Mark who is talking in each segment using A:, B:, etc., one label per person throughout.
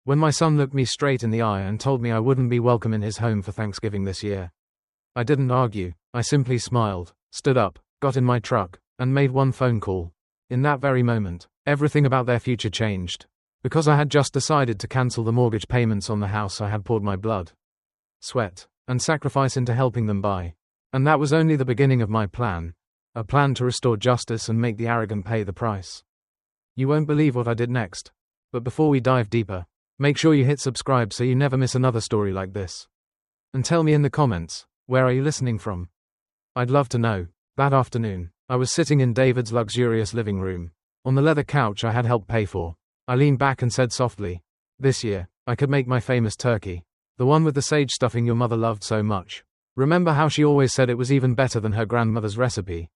A: When my son looked me straight in the eye and told me I wouldn't be welcome in his home for Thanksgiving this year. I didn't argue, I simply smiled, stood up, got in my truck, and made one phone call. In that very moment, everything about their future changed. Because I had just decided to cancel the mortgage payments on the house I had poured my blood, sweat, and sacrifice into helping them buy. And that was only the beginning of my plan. A plan to restore justice and make the arrogant pay the price. You won't believe what I did next. But before we dive deeper, make sure you hit subscribe so you never miss another story like this. And tell me in the comments, where are you listening from? I'd love to know. That afternoon, I was sitting in David's luxurious living room. On the leather couch I had helped pay for. I leaned back and said softly, "This year, I could make my famous turkey. The one with the sage stuffing your mother loved so much. Remember how she always said it was even better than her grandmother's recipe?"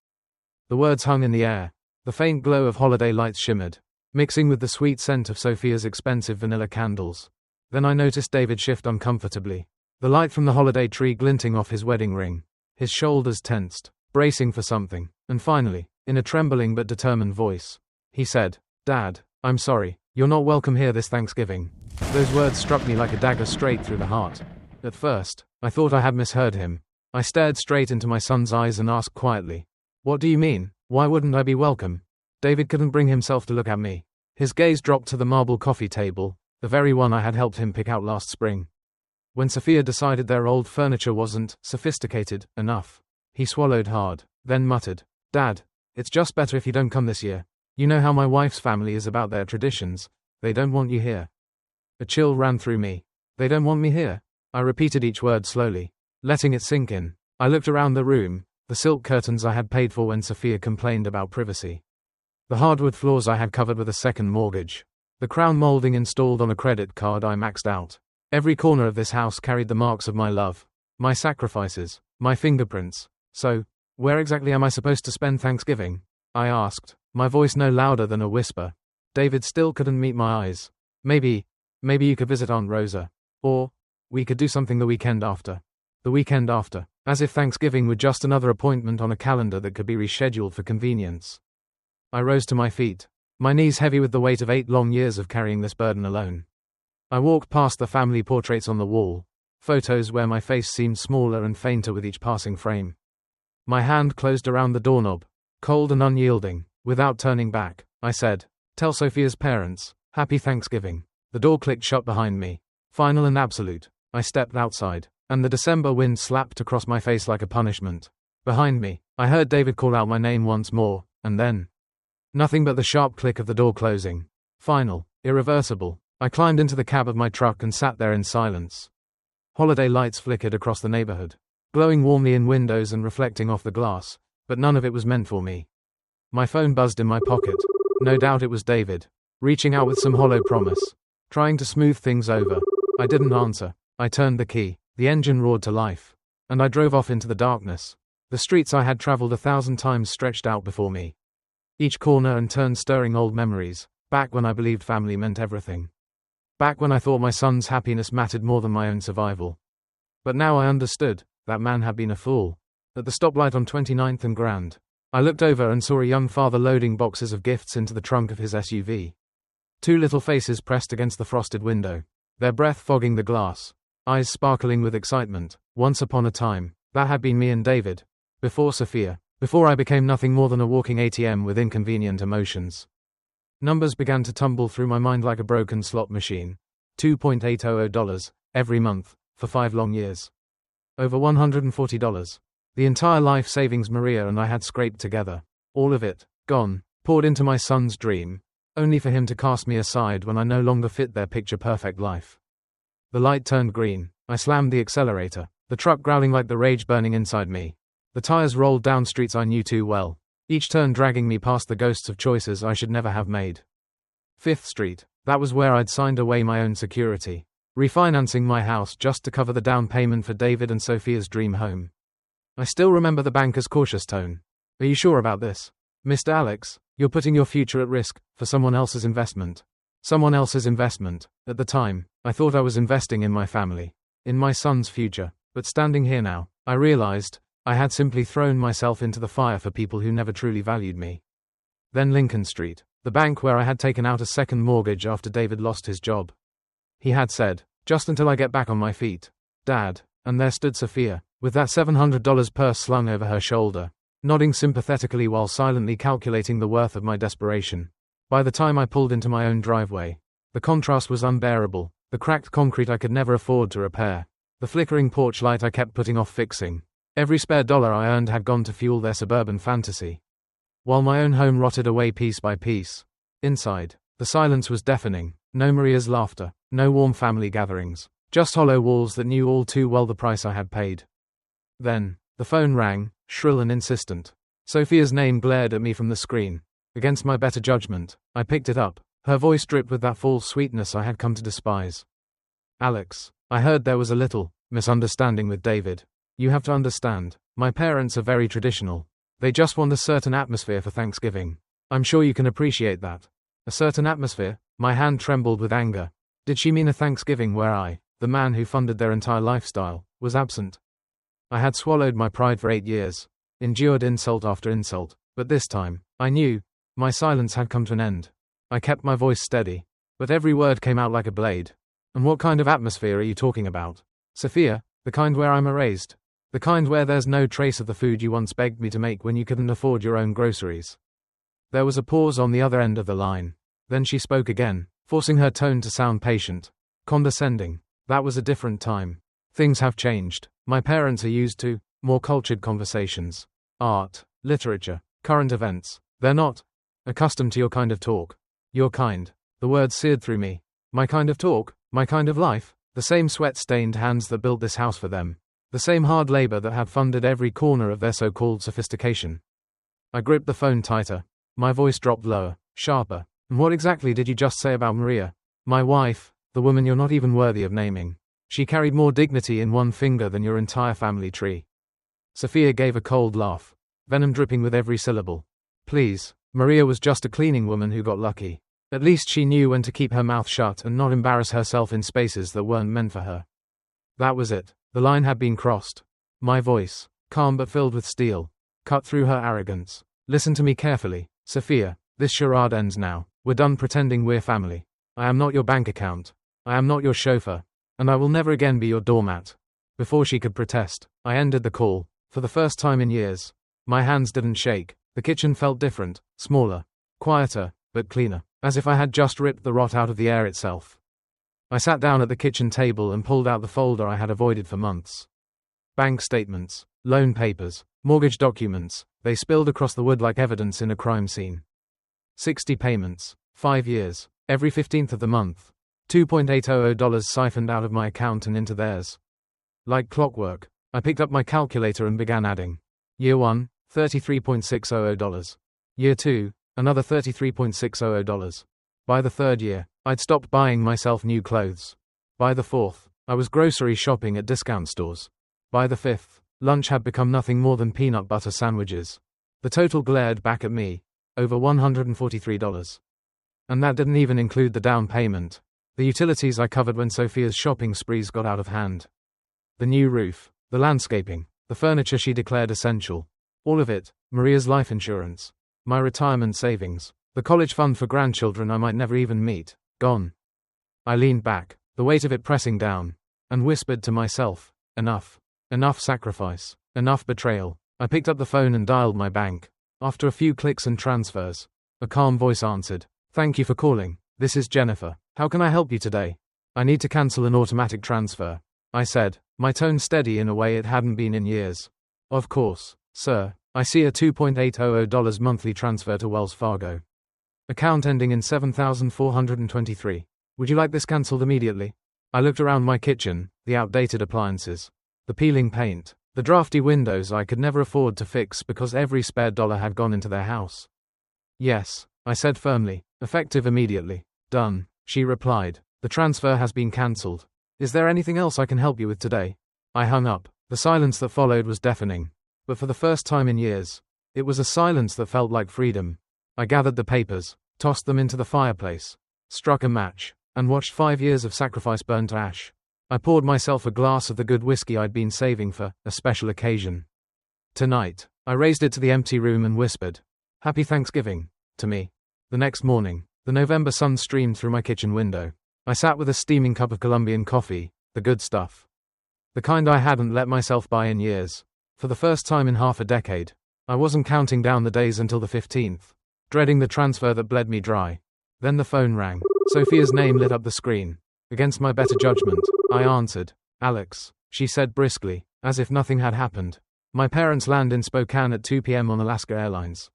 A: The words hung in the air. The faint glow of holiday lights shimmered, mixing with the sweet scent of Sophia's expensive vanilla candles. Then I noticed David shift uncomfortably. The light from the holiday tree glinting off his wedding ring. His shoulders tensed, bracing for something. And finally, in a trembling but determined voice, he said, "Dad, I'm sorry, you're not welcome here this Thanksgiving." Those words struck me like a dagger straight through the heart. At first, I thought I had misheard him. I stared straight into my son's eyes and asked quietly, "What do you mean? Why wouldn't I be welcome?" David couldn't bring himself to look at me. His gaze dropped to the marble coffee table, the very one I had helped him pick out last spring. When Sophia decided their old furniture wasn't sophisticated enough, he swallowed hard, then muttered, "Dad, it's just better if you don't come this year. You know how my wife's family is about their traditions. They don't want you here." A chill ran through me. "They don't want me here?" I repeated each word slowly, letting it sink in. I looked around the room, the silk curtains I had paid for when Sophia complained about privacy. The hardwood floors I had covered with a second mortgage. The crown molding installed on a credit card I maxed out. Every corner of this house carried the marks of my love, my sacrifices, my fingerprints. "So, where exactly am I supposed to spend Thanksgiving?" I asked, my voice no louder than a whisper. David still couldn't meet my eyes. Maybe you could visit Aunt Rosa. Or, we could do something the weekend after. The weekend after. As if Thanksgiving were just another appointment on a calendar that could be rescheduled for convenience. I rose to my feet, my knees heavy with the weight of 8 long years of carrying this burden alone. I walked past the family portraits on the wall, photos where my face seemed smaller and fainter with each passing frame. My hand closed around the doorknob, cold and unyielding. Without turning back, I said, "Tell Sophia's parents, Happy Thanksgiving." The door clicked shut behind me. Final and absolute. I stepped outside, and the December wind slapped across my face like a punishment. Behind me, I heard David call out my name once more, and then nothing but the sharp click of the door closing. Final, irreversible. I climbed into the cab of my truck and sat there in silence. Holiday lights flickered across the neighborhood, glowing warmly in windows and reflecting off the glass, but none of it was meant for me. My phone buzzed in my pocket. No doubt it was David, reaching out with some hollow promise, trying to smooth things over. I didn't answer. I turned the key, the engine roared to life, and I drove off into the darkness. The streets I had traveled 1,000 times stretched out before me, each corner and turn stirring old memories, back when I believed family meant everything. Back when I thought my son's happiness mattered more than my own survival. But now I understood, that man had been a fool. At the stoplight on 29th and Grand, I looked over and saw a young father loading boxes of gifts into the trunk of his SUV. 2 little faces pressed against the frosted window, their breath fogging the glass, eyes sparkling with excitement. Once upon a time, that had been me and David. Before Sophia, before I became nothing more than a walking ATM with inconvenient emotions. Numbers began to tumble through my mind like a broken slot machine. $2.800 every month, for 5 long years. Over $140. The entire life savings Maria and I had scraped together. All of it, gone, poured into my son's dream, only for him to cast me aside when I no longer fit their picture-perfect life. The light turned green. I slammed the accelerator, the truck growling like the rage burning inside me. The tires rolled down streets I knew too well, each turn dragging me past the ghosts of choices I should never have made. 5th Street, that was where I'd signed away my own security, refinancing my house just to cover the down payment for David and Sophia's dream home. I still remember the banker's cautious tone. "Are you sure about this? Mr. Alex, you're putting your future at risk, for someone else's investment." Someone else's investment. At the time, I thought I was investing in my family, in my son's future, but standing here now, I realized, I had simply thrown myself into the fire for people who never truly valued me. Then Lincoln Street, the bank where I had taken out a second mortgage after David lost his job. he had said. Just until I get back on my feet. Dad. And there stood Sophia, with that $700 purse slung over her shoulder, nodding sympathetically while silently calculating the worth of my desperation. By the time I pulled into my own driveway, the contrast was unbearable. The cracked concrete I could never afford to repair. The flickering porch light I kept putting off fixing. Every spare dollar I earned had gone to fuel their suburban fantasy, while my own home rotted away piece by piece. Inside, the silence was deafening. No Maria's laughter, no warm family gatherings, just hollow walls that knew all too well the price I had paid. Then, the phone rang, shrill and insistent. Sophia's name glared at me from the screen. Against my better judgment, I picked it up. Her voice dripped with that false sweetness I had come to despise. Alex, I heard there was a little misunderstanding with David. You have to understand, my parents are very traditional. They just want a certain atmosphere for Thanksgiving. I'm sure you can appreciate that. A certain atmosphere? My hand trembled with anger. Did she mean a Thanksgiving where I, the man who funded their entire lifestyle, was absent? I had swallowed my pride for 8 years, endured insult after insult, but this time, I knew, my silence had come to an end. I kept my voice steady, but every word came out like a blade. And what kind of atmosphere are you talking about? Sophia, the kind where I'm raised. The kind where there's no trace of the food you once begged me to make when you couldn't afford your own groceries. There was a pause on the other end of the line. Then she spoke again, forcing her tone to sound patient, condescending. That was a different time. Things have changed. My parents are used to more cultured conversations. Art, literature, current events. They're not accustomed to your kind of talk. Your kind. The words seared through me. My kind of talk? My kind of life? The same sweat-stained hands that built this house for them. The same hard labor that had funded every corner of their so-called sophistication. I gripped the phone tighter. My voice dropped lower, sharper. And what exactly did you just say about Maria? My wife, the woman you're not even worthy of naming. She carried more dignity in one finger than your entire family tree. Sophia gave a cold laugh, venom dripping with every syllable. Please, Maria was just a cleaning woman who got lucky. At least she knew when to keep her mouth shut and not embarrass herself in spaces that weren't meant for her. That was it. The line had been crossed. My voice, calm but filled with steel, cut through her arrogance. Listen to me carefully, Sophia. This charade ends now. We're done pretending we're family. I am not your bank account. I am not your chauffeur. And I will never again be your doormat. Before she could protest, I ended the call. For the first time in years, my hands didn't shake. The kitchen felt different, smaller, quieter, but cleaner, as if I had just ripped the rot out of the air itself. I sat down at the kitchen table and pulled out the folder I had avoided for months. Bank statements, loan papers, mortgage documents, they spilled across the wood like evidence in a crime scene. 60 payments, 5 years, every 15th of the month. $2.800 siphoned out of my account and into theirs. Like clockwork, I picked up my calculator and began adding. Year 1, $33.600. Year 2, another $33.600. By the third year, I'd stopped buying myself new clothes. By the fourth, I was grocery shopping at discount stores. By the fifth, lunch had become nothing more than peanut butter sandwiches. The total glared back at me, over $143. And that didn't even include the down payment, the utilities I covered when Sophia's shopping sprees got out of hand. The new roof, the landscaping, the furniture she declared essential. All of it, Maria's life insurance, my retirement savings, the college fund for grandchildren I might never even meet, gone. I leaned back, the weight of it pressing down, and whispered to myself, enough. Enough sacrifice, enough betrayal. I picked up the phone and dialed my bank. After a few clicks and transfers, a calm voice answered. Thank you for calling. This is Jennifer. How can I help you today? I need to cancel an automatic transfer, I said, my tone steady in a way it hadn't been in years. Of course, sir. I see a $2.800 monthly transfer to Wells Fargo. Account ending in 7423. Would you like this cancelled immediately? I looked around my kitchen, the outdated appliances, the peeling paint, the drafty windows I could never afford to fix because every spare dollar had gone into their house. Yes, I said firmly, effective immediately. Done, she replied. The transfer has been cancelled. Is there anything else I can help you with today? I hung up. The silence that followed was deafening. But for the first time in years, it was a silence that felt like freedom. I gathered the papers, tossed them into the fireplace, struck a match, and watched 5 years of sacrifice burn to ash. I poured myself a glass of the good whiskey I'd been saving for a special occasion. Tonight, I raised it to the empty room and whispered, Happy Thanksgiving, to me. The next morning, the November sun streamed through my kitchen window. I sat with a steaming cup of Colombian coffee, the good stuff. The kind I hadn't let myself buy in years. For the first time in half a decade, I wasn't counting down the days until the 15th, dreading the transfer that bled me dry. Then the phone rang. Sophia's name lit up the screen. Against my better judgment, I answered. Alex, she said briskly, as if nothing had happened. My parents land in Spokane at 2 p.m. on Alaska Airlines.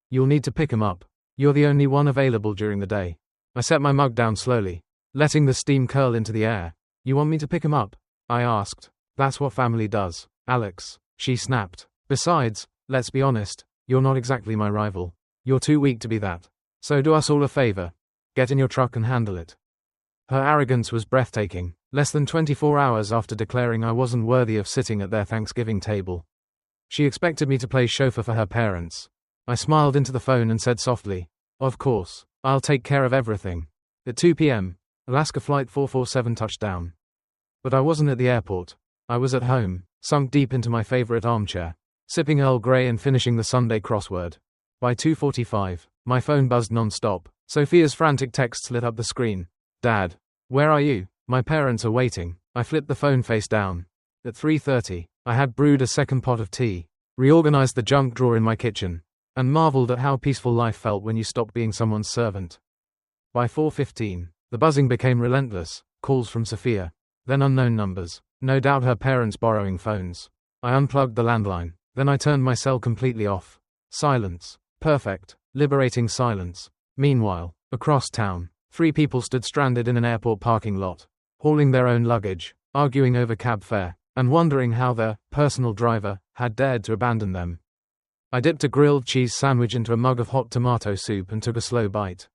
A: You'll need to pick 'em up. You're the only one available during the day. I set my mug down slowly, letting the steam curl into the air. You want me to pick 'em up? I asked. That's what family does, Alex, she snapped. Besides, let's be honest, you're not exactly my rival. You're too weak to be that. So do us all a favor. Get in your truck and handle it. Her arrogance was breathtaking, less than 24 hours after declaring I wasn't worthy of sitting at their Thanksgiving table. She expected me to play chauffeur for her parents. I smiled into the phone and said softly, of course, I'll take care of everything. At 2 p.m., Alaska Flight 447 touchdown. But I wasn't at the airport. I was at home, sunk deep into my favorite armchair, sipping Earl Grey and finishing the Sunday crossword. By 2:45, my phone buzzed non-stop. Sophia's frantic texts lit up the screen. Dad, where are you? My parents are waiting. I flipped the phone face down. At 3:30, I had brewed a second pot of tea, reorganized the junk drawer in my kitchen, and marveled at how peaceful life felt when you stopped being someone's servant. By 4:15, the buzzing became relentless, calls from Sophia, then unknown numbers, no doubt her parents borrowing phones. I unplugged the landline, then I turned my cell completely off. Silence. Perfect, liberating silence. Meanwhile, across town, 3 people stood stranded in an airport parking lot, hauling their own luggage, arguing over cab fare, and wondering how their personal driver had dared to abandon them. I dipped a grilled cheese sandwich into a mug of hot tomato soup and took a slow bite.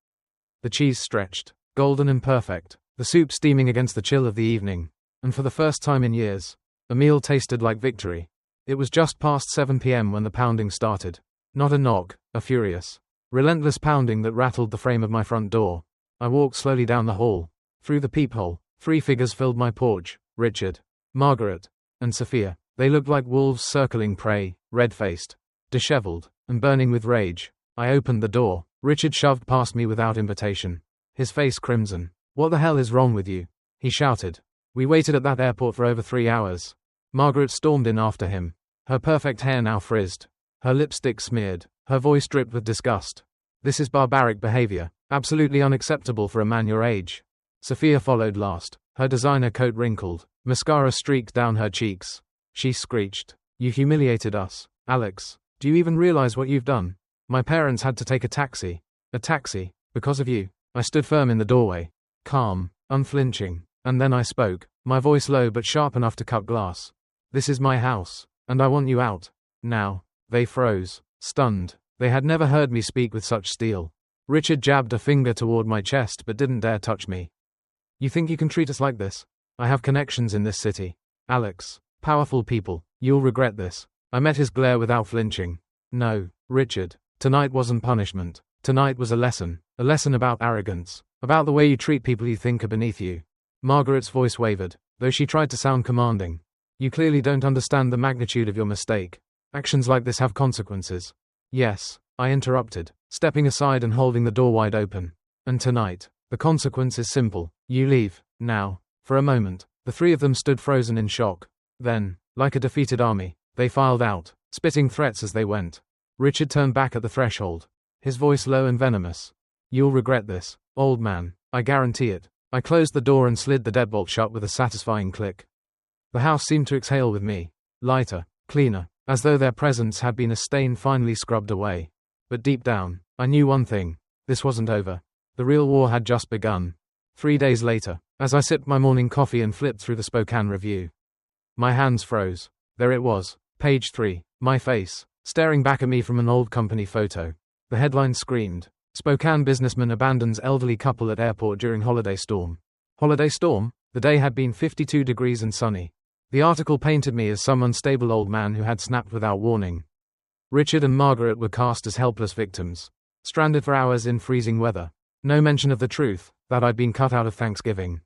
A: The cheese stretched, golden and perfect, the soup steaming against the chill of the evening, and for the first time in years, the meal tasted like victory. It was just past 7 p.m. when the pounding started. Not a knock, a furious, relentless pounding that rattled the frame of my front door. I walked slowly down the hall. Through the peephole, 3 figures filled my porch: Richard, Margaret, and Sophia. They looked like wolves circling prey, red-faced, disheveled, and burning with rage. I opened the door. Richard shoved past me without invitation, his face crimson. What the hell is wrong with you? He shouted. We waited at that airport for over 3 hours. Margaret stormed in after him, her perfect hair now frizzed, her lipstick smeared, her voice dripped with disgust. This is barbaric behavior, absolutely unacceptable for a man your age. Sophia followed last, her designer coat wrinkled, mascara streaked down her cheeks. She screeched. You humiliated us, Alex. Do you even realize what you've done? My parents had to take a taxi, because of you. I stood firm in the doorway, calm, unflinching, and then I spoke, my voice low but sharp enough to cut glass. This is my house, and I want you out. Now. They froze, stunned. They had never heard me speak with such steel. Richard jabbed a finger toward my chest but didn't dare touch me. You think you can treat us like this? I have connections in this city, Alex. Powerful people. You'll regret this. I met his glare without flinching. No, Richard. Tonight wasn't punishment. Tonight was a lesson about arrogance, about the way you treat people you think are beneath you. Margaret's voice wavered, though she tried to sound commanding. You clearly don't understand the magnitude of your mistake. Actions like this have consequences. Yes, I interrupted, stepping aside and holding the door wide open. And tonight, the consequence is simple. You leave, now. For a moment, the 3 of them stood frozen in shock. Then, like a defeated army, they filed out, spitting threats as they went. Richard turned back at the threshold, his voice low and venomous. You'll regret this, old man, I guarantee it. I closed the door and slid the deadbolt shut with a satisfying click. The house seemed to exhale with me, lighter, cleaner, as though their presence had been a stain finally scrubbed away. But deep down, I knew one thing. This wasn't over. The real war had just begun. 3 days later, as I sipped my morning coffee and flipped through the Spokane Review, my hands froze. There it was, page 3, my face, staring back at me from an old company photo. The headline screamed, Spokane businessman abandons elderly couple at airport during holiday storm. Holiday storm? The day had been 52 degrees and sunny. The article painted me as some unstable old man who had snapped without warning. Richard and Margaret were cast as helpless victims, stranded for hours in freezing weather. No mention of the truth, that I'd been cut out of Thanksgiving.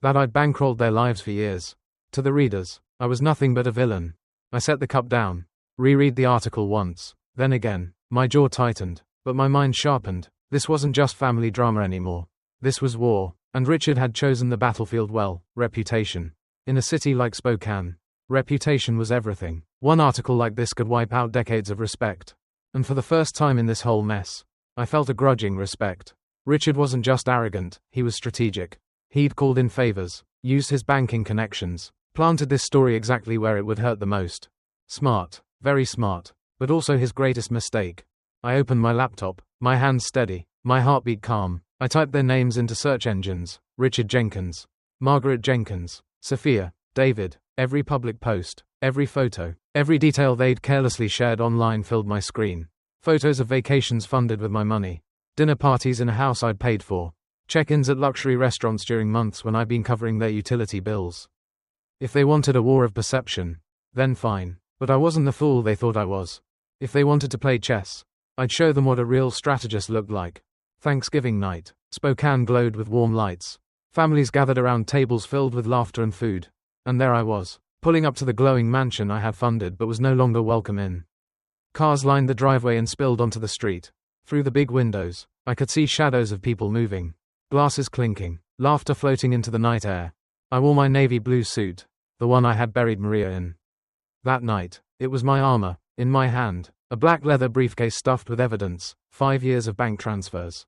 A: That I'd bankrolled their lives for years. To the readers, I was nothing but a villain. I set the cup down, reread the article once, then again. My jaw tightened, but my mind sharpened. This wasn't just family drama anymore. This was war, And Richard had chosen the battlefield well. Reputation. In a city like Spokane, reputation was everything. One article like this could wipe out decades of respect. And for the first time in this whole mess, I felt a grudging respect. Richard wasn't just arrogant, he was strategic. He'd called in favors, used his banking connections, planted this story exactly where it would hurt the most. Smart, very smart, but also his greatest mistake. I opened my laptop, my hands steady, my heartbeat calm. I typed their names into search engines: Richard Jenkins, Margaret Jenkins, Sophia, David. Every public post, every photo, every detail they'd carelessly shared online filled my screen. Photos of vacations funded with my money, dinner parties in a house I'd paid for, check-ins at luxury restaurants during months when I'd been covering their utility bills. If they wanted a war of perception, then fine, but I wasn't the fool they thought I was. If they wanted to play chess, I'd show them what a real strategist looked like. Thanksgiving night, Spokane glowed with warm lights. Families gathered around tables filled with laughter and food. And there I was, pulling up to the glowing mansion I had funded but was no longer welcome in. Cars lined the driveway and spilled onto the street. Through the big windows, I could see shadows of people moving, glasses clinking, laughter floating into the night air. I wore my navy blue suit, the one I had buried Maria in. That night, it was my armor, in my hand, a black leather briefcase stuffed with evidence, 5 years of bank transfers,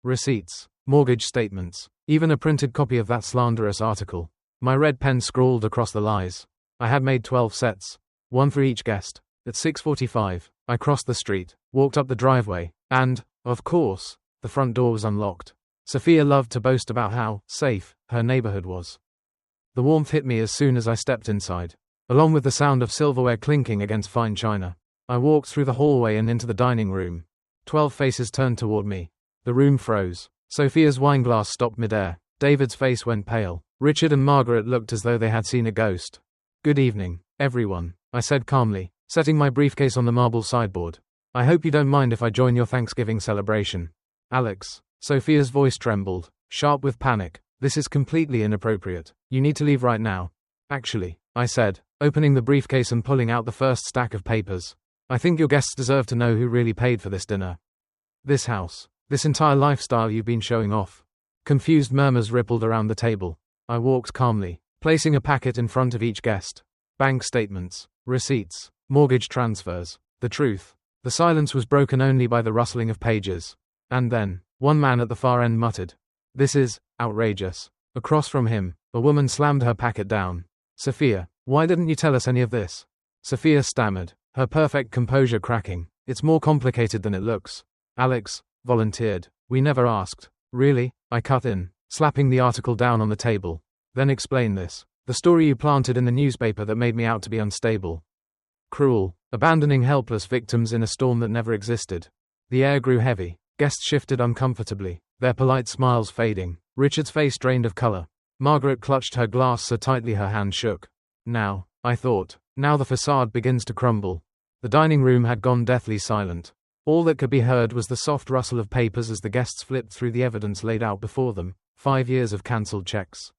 A: receipts, mortgage statements, even a printed copy of that slanderous article. My red pen scrawled across the lies. I had made 12 sets, one for each guest. At 6:45, I crossed the street, walked up the driveway, and, of course, the front door was unlocked. Sophia loved to boast about how safe her neighborhood was. The warmth hit me as soon as I stepped inside, along with the sound of silverware clinking against fine china. I walked through the hallway and into the dining room. 12 faces turned toward me. The room froze. Sophia's wineglass stopped midair. David's face went pale. Richard and Margaret looked as though they had seen a ghost. "Good evening, everyone," I said calmly, setting my briefcase on the marble sideboard. "I hope you don't mind if I join your Thanksgiving celebration." "Alex," Sophia's voice trembled, sharp with panic, "this is completely inappropriate. You need to leave right now." "Actually," I said, opening the briefcase and pulling out the first stack of papers, "I think your guests deserve to know who really paid for this dinner. This house, this entire lifestyle you've been showing off." Confused murmurs rippled around the table. I walked calmly, placing a packet in front of each guest. Bank statements, receipts, mortgage transfers, the truth. The silence was broken only by the rustling of pages. And then, one man at the far end muttered, "This is outrageous." Across from him, a woman slammed her packet down. "Sophia, why didn't you tell us any of this?" Sophia stammered, her perfect composure cracking. "It's more complicated than it looks." Alex volunteered, "We never asked." "Really?" I cut in, slapping the article down on the table. "Then explain this. The story you planted in the newspaper that made me out to be unstable. Cruel, abandoning helpless victims in a storm that never existed." The air grew heavy. Guests shifted uncomfortably, their polite smiles fading. Richard's face drained of color. Margaret clutched her glass so tightly her hand shook. Now, I thought, now the facade begins to crumble. The dining room had gone deathly silent. All that could be heard was the soft rustle of papers as the guests flipped through the evidence laid out before them. 5 years of cancelled checks,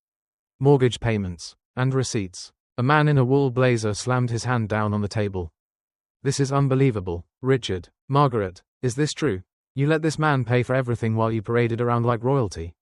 A: mortgage payments, and receipts. A man in a wool blazer slammed his hand down on the table. "This is unbelievable, Richard. Margaret, is this true? You let this man pay for everything while you paraded around like royalty?"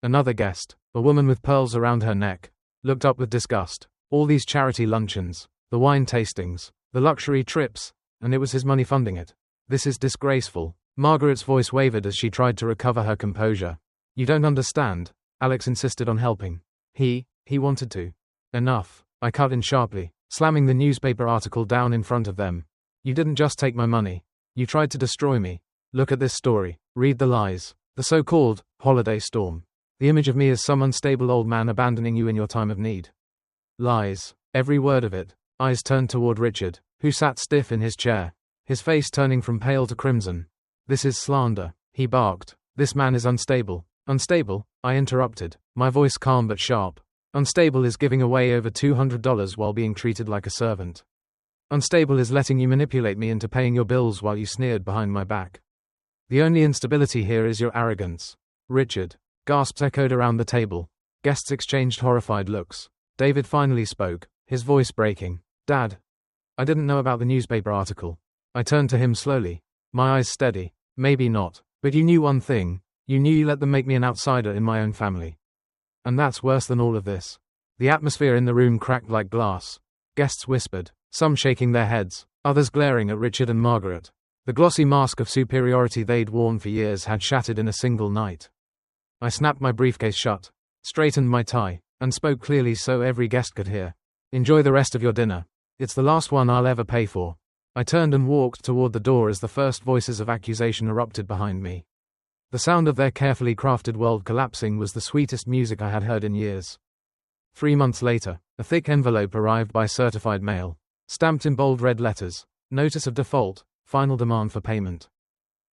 A: Another guest, a woman with pearls around her neck, looked up with disgust. All these charity luncheons, the wine tastings, the luxury trips, and it was his money funding it. "This is disgraceful." Margaret's voice wavered as she tried to recover her composure. "You don't understand." Alex insisted on helping. He wanted to. "Enough," I cut in sharply, slamming the newspaper article down in front of them. "You didn't just take my money. You tried to destroy me. Look at this story. Read the lies. The so-called holiday storm. The image of me as some unstable old man abandoning you in your time of need. Lies. Every word of it." Eyes turned toward Richard, who sat stiff in his chair, his face turning from pale to crimson. "This is slander," he barked. "This man is unstable." "Unstable?" I interrupted, my voice calm but sharp. "Unstable is giving away over $200 while being treated like a servant. Unstable is letting you manipulate me into paying your bills while you sneered behind my back. The only instability here is your arrogance." "Richard." Gasps echoed around the table. Guests exchanged horrified looks. David finally spoke, his voice breaking. "Dad, I didn't know about the newspaper article." I turned to him slowly, my eyes steady. "Maybe not, but you knew one thing. You knew you let them make me an outsider in my own family. And that's worse than all of this. The atmosphere in the room cracked like glass. Guests whispered, some shaking their heads, others glaring at Richard and Margaret. The glossy mask of superiority they'd worn for years had shattered in a single night. I snapped my briefcase shut, straightened my tie, and spoke clearly so every guest could hear. Enjoy the rest of your dinner. It's the last one I'll ever pay for. I turned and walked toward the door as the first voices of accusation erupted behind me. The sound of their carefully crafted world collapsing was the sweetest music I had heard in years. 3 months later, a thick envelope arrived by certified mail, stamped in bold red letters, notice of default, final demand for payment.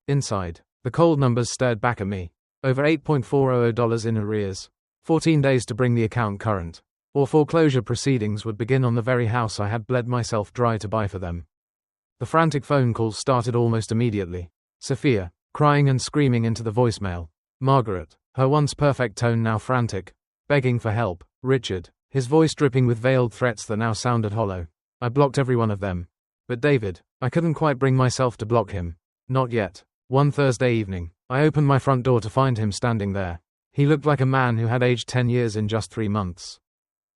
A: Inside, the cold numbers stared back at me. Over $8.400 in arrears, 14 days to bring the account current, or foreclosure proceedings would begin on the very house I had bled myself dry to buy for them. The frantic phone calls started almost immediately. Sophia, crying and screaming into the voicemail. Margaret, her once perfect tone now frantic, begging for help. Richard, his voice dripping with veiled threats that now sounded hollow. I blocked every one of them. But David, I couldn't quite bring myself to block him. Not yet. One Thursday evening, I opened my front door to find him standing there. He looked like a man who had aged 10 years in just 3 months.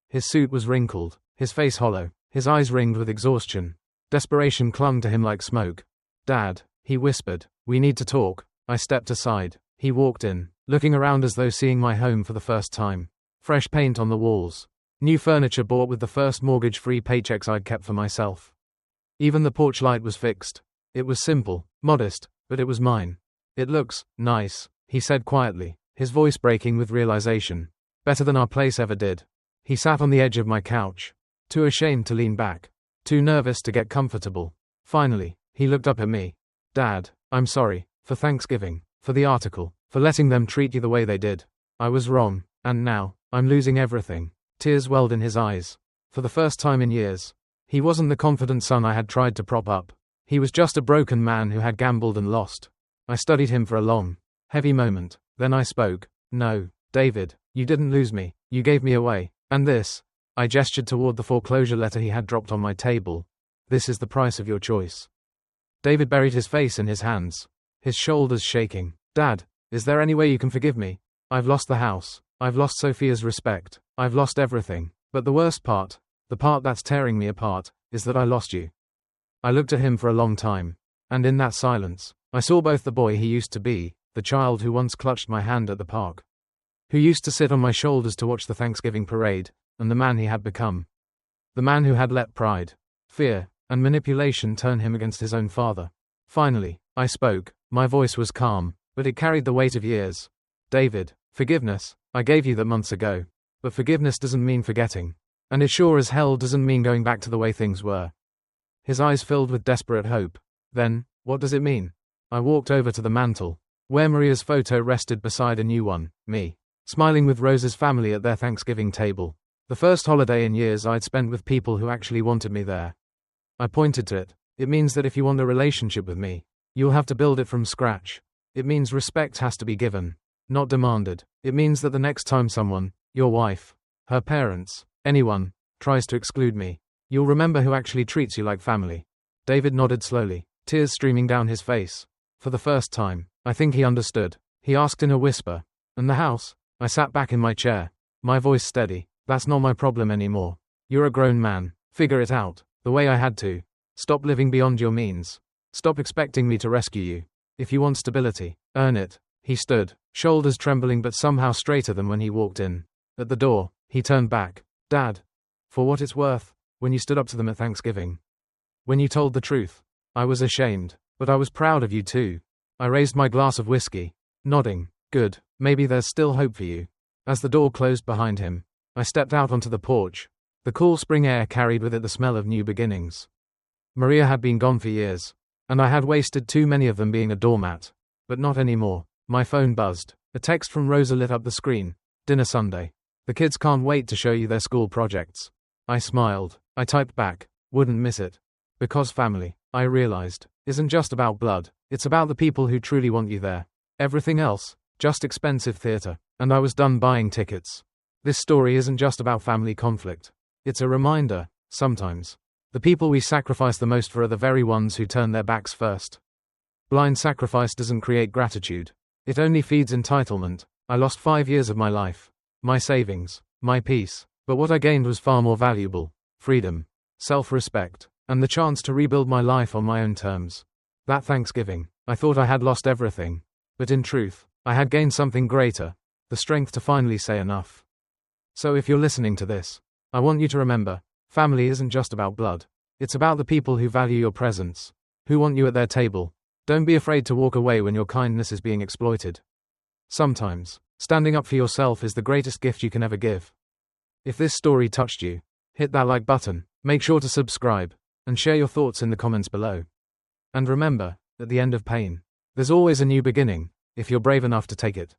A: His suit was wrinkled, his face hollow, his eyes ringed with exhaustion. Desperation clung to him like smoke. Dad, he whispered, we need to talk. I stepped aside. He walked in, looking around as though seeing my home for the first time. Fresh paint on the walls. New furniture bought with the first mortgage-free paychecks I'd kept for myself. Even the porch light was fixed. It was simple, modest, but it was mine. It looks nice, he said quietly, his voice breaking with realization. Better than our place ever did. He sat on the edge of my couch, too ashamed to lean back, too nervous to get comfortable. Finally, he looked up at me. Dad, I'm sorry, for Thanksgiving, for the article, for letting them treat you the way they did. I was wrong, and now, I'm losing everything. Tears welled in his eyes. For the first time in years, he wasn't the confident son I had tried to prop up. He was just a broken man who had gambled and lost. I studied him for a long, heavy moment. Then I spoke. No, David, you didn't lose me. You gave me away. And this, I gestured toward the foreclosure letter he had dropped on my table. This is the price of your choice. David buried his face in his hands, his shoulders shaking. Dad, is there any way you can forgive me? I've lost the house. I've lost Sophia's respect. I've lost everything. But the worst part, the part that's tearing me apart, is that I lost you. I looked at him for a long time, and in that silence, I saw both the boy he used to be, the child who once clutched my hand at the park, who used to sit on my shoulders to watch the Thanksgiving parade, and the man he had become. The man who had let pride, fear, and manipulation turn him against his own father. Finally, I spoke. My voice was calm, but it carried the weight of years. David, forgiveness, I gave you that months ago. But forgiveness doesn't mean forgetting. And it sure as hell doesn't mean going back to the way things were. His eyes filled with desperate hope. Then, what does it mean? I walked over to the mantel, where Maria's photo rested beside a new one, me, smiling with Rose's family at their Thanksgiving table. The first holiday in years I'd spent with people who actually wanted me there. I pointed to it. It means that if you want a relationship with me, you'll have to build it from scratch. It means respect has to be given, not demanded. It means that the next time someone, your wife, her parents, anyone, tries to exclude me, you'll remember who actually treats you like family. David nodded slowly, tears streaming down his face. For the first time, I think he understood. He asked in a whisper, "And the house?" I sat back in my chair, my voice steady. "That's not my problem anymore. You're a grown man. Figure it out, the way I had to. Stop living beyond your means. Stop expecting me to rescue you. If you want stability, earn it." He stood, shoulders trembling but somehow straighter than when he walked in. At the door, he turned back. "Dad, for what it's worth, when you stood up to them at Thanksgiving, when you told the truth, I was ashamed, but I was proud of you too." I raised my glass of whiskey, nodding. "Good, maybe there's still hope for you." As the door closed behind him, I stepped out onto the porch. The cool spring air carried with it the smell of new beginnings. Maria had been gone for years, and I had wasted too many of them being a doormat. But not anymore. My phone buzzed. A text from Rosa lit up the screen. "Dinner Sunday. The kids can't wait to show you their school projects." I smiled. I typed back, "Wouldn't miss it." Because family, I realized, isn't just about blood. It's about the people who truly want you there. Everything else, just expensive theater. And I was done buying tickets. This story isn't just about family conflict. It's a reminder, sometimes, the people we sacrifice the most for are the very ones who turn their backs first. Blind sacrifice doesn't create gratitude. It only feeds entitlement. I lost 5 years of my life, my savings, my peace, but what I gained was far more valuable: freedom, self-respect, and the chance to rebuild my life on my own terms. That Thanksgiving, I thought I had lost everything, but in truth, I had gained something greater: the strength to finally say enough. So if you're listening to this, I want you to remember, family isn't just about blood. It's about the people who value your presence, who want you at their table. Don't be afraid to walk away when your kindness is being exploited. Sometimes, standing up for yourself is the greatest gift you can ever give. If this story touched you, hit that like button, make sure to subscribe, and share your thoughts in the comments below. And remember, at the end of pain, there's always a new beginning, if you're brave enough to take it.